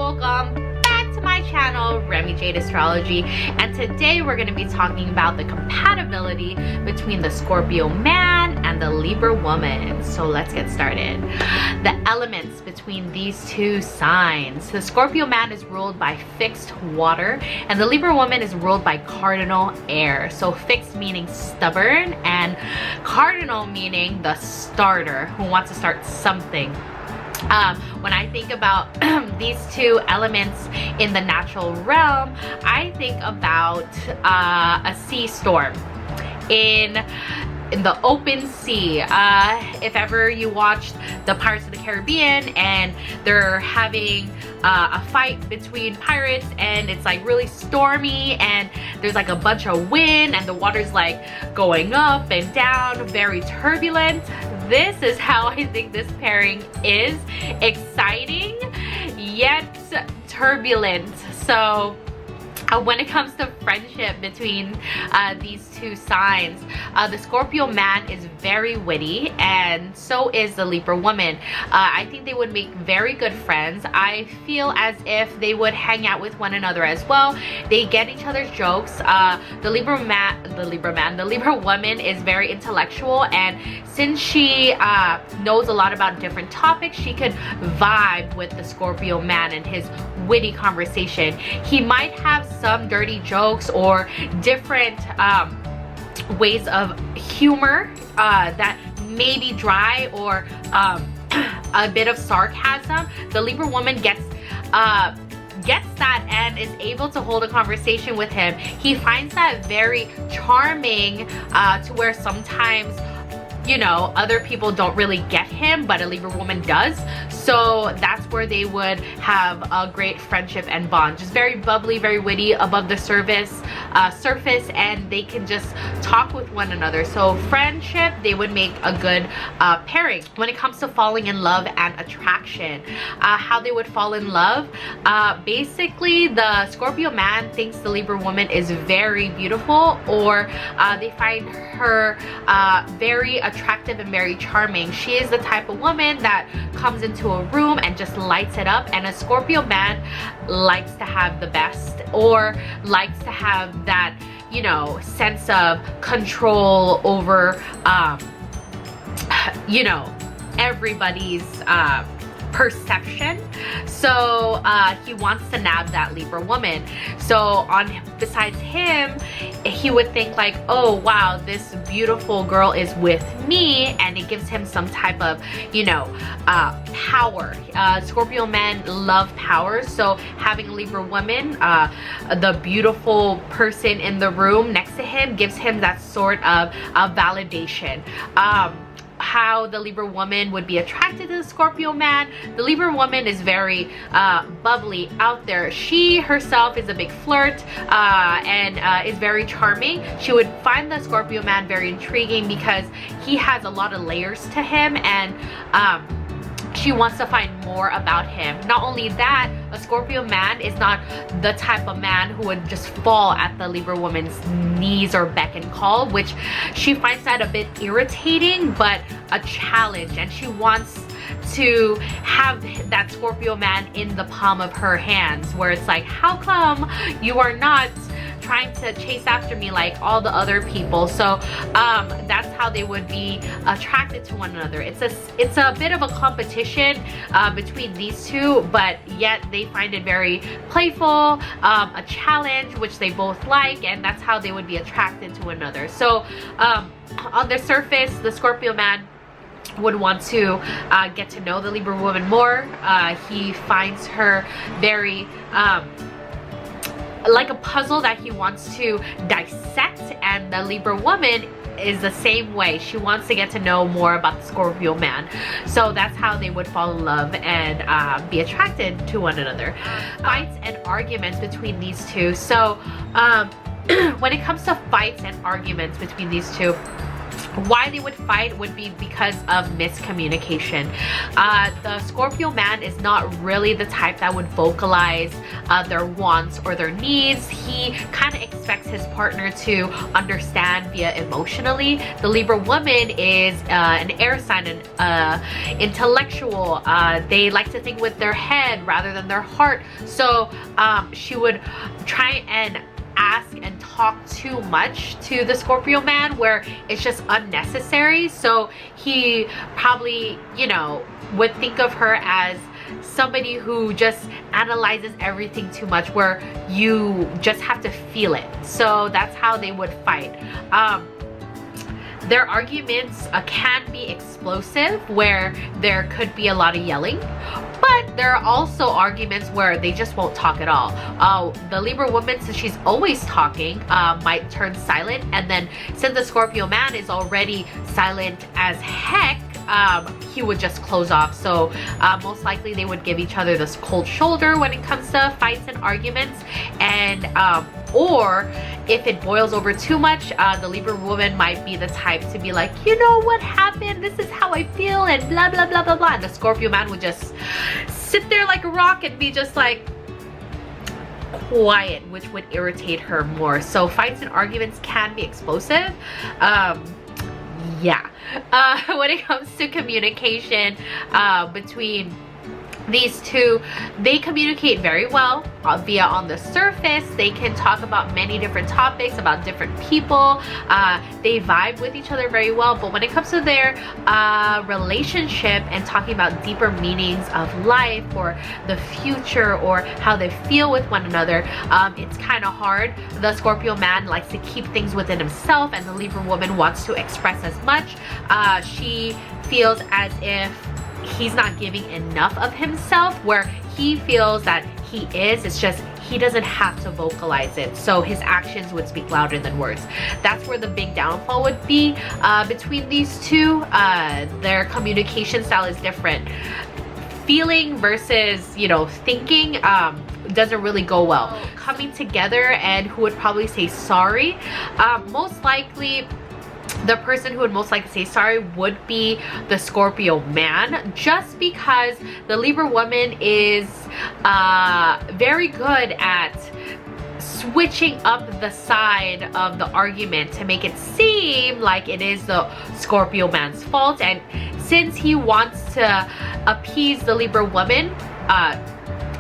welcome back to my channel, Remy Jade Astrology, and today we're going to be talking about the compatibility between the Scorpio man and the Libra woman. So let's get started. The elements between these two signs. The Scorpio man is ruled by fixed water and the Libra woman is ruled by cardinal air. So fixed meaning stubborn and cardinal meaning the starter who wants to start something. When I think about these two elements in the natural realm, I think about a sea storm in the open sea. If ever you watched the Pirates of the Caribbean and they're having a fight between pirates and it's like really stormy and there's like a bunch of wind and the water's like going up and down, very turbulent. This is how I think this pairing is. Exciting yet turbulent. So when it comes to friendship between these two signs, the Scorpio man is very witty and so is the Libra woman. I think they would make very good friends. I feel as if they would hang out with one another as well. They get each other's jokes. The Libra woman is very intellectual, and since she knows a lot about different topics, she could vibe with the Scorpio man and his witty conversation. He might have some dirty jokes or different ways of humor that may be dry or a bit of sarcasm. The Libra woman gets that and is able to hold a conversation with him. He finds that very charming to where sometimes, you know, other people don't really get him, but a Libra woman does. So that's where they would have a great friendship and bond. Just very bubbly, very witty, above the surface, and they can just talk with one another. So friendship, they would make a good pairing. When it comes to falling in love and attraction, how they would fall in love, basically the Scorpio man thinks the Libra woman is very beautiful, or they find her very attractive and very charming. She is the type of woman that comes into a room and just lights it up, and a Scorpio man likes to have the best, or likes to have that, you know, sense of control over you know, everybody's perception. So he wants to nab that Libra woman. So besides him, he would think like, oh wow, this beautiful girl is with me, and it gives him some type of, you know, power. Scorpio men love power, so having a Libra woman, the beautiful person in the room next to him, gives him that sort of validation. How the Libra woman would be attracted to the Scorpio man. The Libra woman is very bubbly, out there. She herself is a big flirt and is very charming. She would find the Scorpio man very intriguing because he has a lot of layers to him, and she wants to find more about him. Not only that, a Scorpio man is not the type of man who would just fall at the Libra woman's knees or beck and call, which she finds that a bit irritating, but a challenge, and she wants to have that Scorpio man in the palm of her hands, where it's like, how come you are not trying to chase after me like all the other people? So that's how they would be attracted to one another. It's a bit of a competition between these two, but yet they find it very playful, a challenge which they both like, and that's how they would be attracted to one another. So on the surface, the Scorpio man would want to get to know the Libra woman more. He finds her very like a puzzle that he wants to dissect, and the Libra woman is the same way. She wants to get to know more about the Scorpio man. So that's how they would fall in love and be attracted to one another. Fights and arguments between these two. So when it comes to fights and arguments between these two, why they would fight would be because of miscommunication. The Scorpio man is not really the type that would vocalize their wants or their needs. He kind of expects his partner to understand via emotionally. The Libra woman is an air sign, and intellectual. They like to think with their head rather than their heart. So she would try and ask and talk too much to the Scorpio man, where it's just unnecessary. So he probably, you know, would think of her as somebody who just analyzes everything too much, where you just have to feel it. So that's how they would fight. Their arguments can be explosive, where there could be a lot of yelling, but there are also arguments where they just won't talk at all. The Libra woman, since she's always talking, might turn silent, and then since the Scorpio man is already silent as heck, he would just close off. So most likely they would give each other this cold shoulder when it comes to fights and arguments. And or if it boils over too much, the Libra woman might be the type to be like, you know what happened, this is how I feel, and blah blah blah blah blah, and the Scorpio man would just sit there like a rock and be just like quiet, which would irritate her more. So fights and arguments can be explosive. Yeah. When it comes to communication between these two, they communicate very well via on the surface. They can talk about many different topics, about different people. They vibe with each other very well, but when it comes to their relationship and talking about deeper meanings of life or the future or how they feel with one another, it's kind of hard. The Scorpio man likes to keep things within himself, and the Libra woman wants to express as much. She feels as if he's not giving enough of himself, where he feels that he is. It's just he doesn't have to vocalize it, so his actions would speak louder than words. That's where the big downfall would be between these two. Their communication style is different. Feeling versus, you know, thinking doesn't really go well. Coming together, and who would probably say sorry, most likely the person who would most likely say sorry would be the Scorpio man, just because the Libra woman is very good at switching up the side of the argument to make it seem like it is the Scorpio man's fault. And since he wants to appease the Libra woman,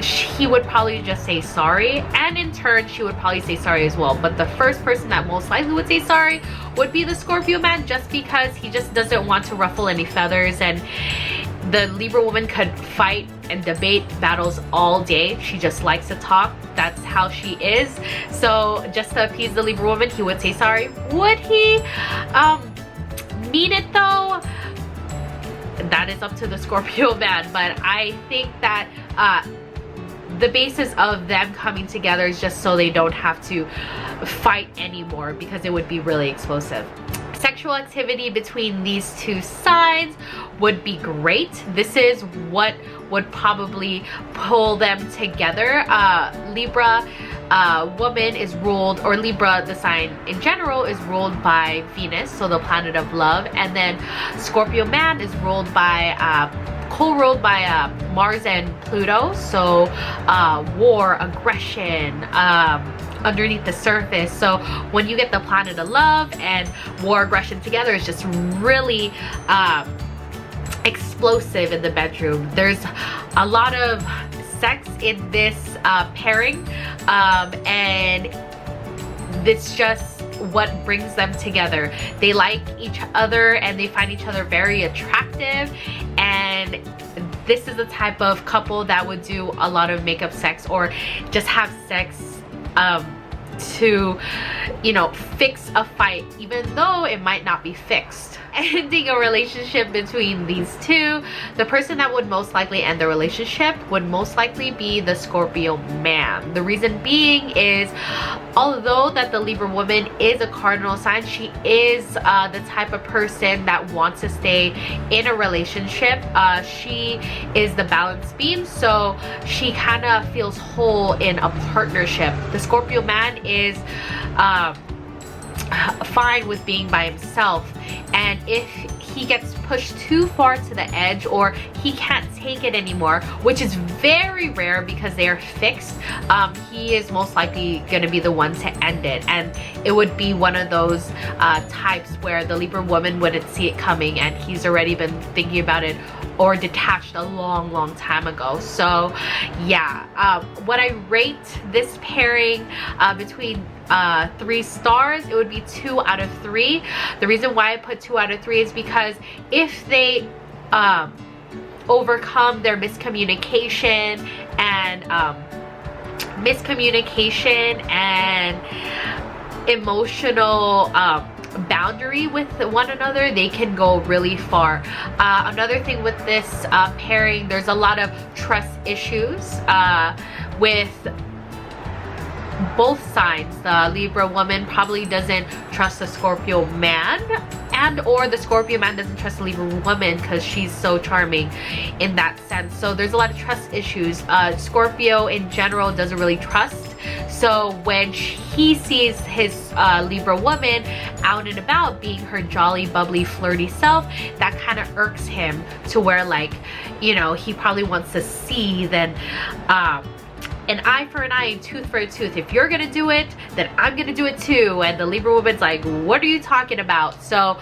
he would probably just say sorry, and in turn she would probably say sorry as well. But the first person that most likely would say sorry would be the Scorpio man, just because he just doesn't want to ruffle any feathers. And the Libra woman could fight and debate battles all day. She just likes to talk. That's how she is. So just to appease the Libra woman, he would say sorry. Would he mean it though? That is up to the Scorpio man. But I think that the basis of them coming together is just so they don't have to fight anymore, because it would be really explosive. Sexual activity between these two sides would be great. This is what would probably pull them together. Libra woman is ruled, or Libra the sign in general is ruled by Venus, so the planet of love, and then Scorpio man is ruled by co-ruled by Mars and Pluto, so war, aggression, underneath the surface. So when you get the planet of love and war, aggression together, it's just really explosive in the bedroom. There's a lot of sex in this pairing, and it's just what brings them together. They like each other and they find each other very attractive, and this is the type of couple that would do a lot of makeup sex, or just have sex to, you know, fix a fight, even though it might not be fixed. Ending a relationship between these two, the person that would most likely end the relationship would most likely be the Scorpio man. The reason being is, although that the Libra woman is a cardinal sign, she is the type of person that wants to stay in a relationship. She is the balance beam, so she kind of feels whole in a partnership. The Scorpio man is fine with being by himself, and if he gets pushed too far to the edge or he can't take it anymore, which is very rare because they are fixed, he is most likely going to be the one to end it. And it would be one of those types where the Libra woman wouldn't see it coming and he's already been thinking about it or detached a long time ago. So yeah, when I rate this pairing between 3 stars, it would be 2 out of 3. The reason why I put 2 out of 3 is because if they overcome their miscommunication and emotional boundary with one another, they can go really far. Another thing with this pairing, there's a lot of trust issues with both sides. The Libra woman probably doesn't trust the Scorpio man, and or the Scorpio man doesn't trust the Libra woman because she's so charming in that sense. So there's a lot of trust issues. Scorpio in general doesn't really trust. So when he sees his Libra woman out and about being her jolly, bubbly, flirty self, that kind of irks him to where, like, you know, he probably wants to see then an eye for an eye and tooth for a tooth. If you're gonna do it, then I'm gonna do it too. And the Libra woman's like, what are you talking about? So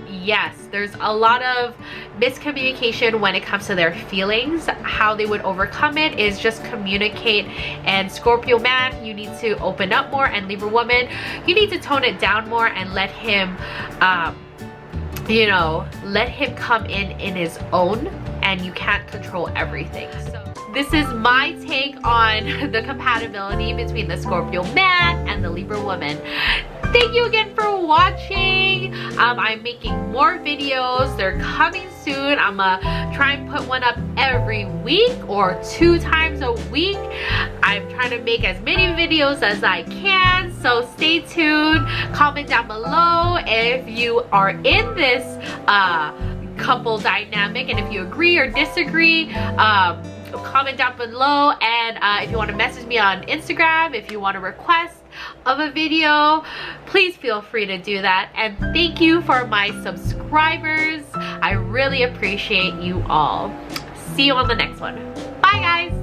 yes, there's a lot of miscommunication when it comes to their feelings. How they would overcome it is just communicate. And Scorpio man, you need to open up more, and Libra woman, you need to tone it down more and let him you know, let him come in his own, and you can't control everything. So this is my take on the compatibility between the Scorpio man and the Libra woman. Thank you again for watching. I'm making more videos. They're coming soon. I'm gonna try and put one up every week or 2 times a week. I'm trying to make as many videos as I can, so stay tuned. Comment down below if you are in this couple dynamic, and if you agree or disagree. Comment down below, and if you want to message me on Instagram, if you want a request of a video, please feel free to do that. And thank you for my subscribers. I really appreciate you all. See you on the next one. Bye guys.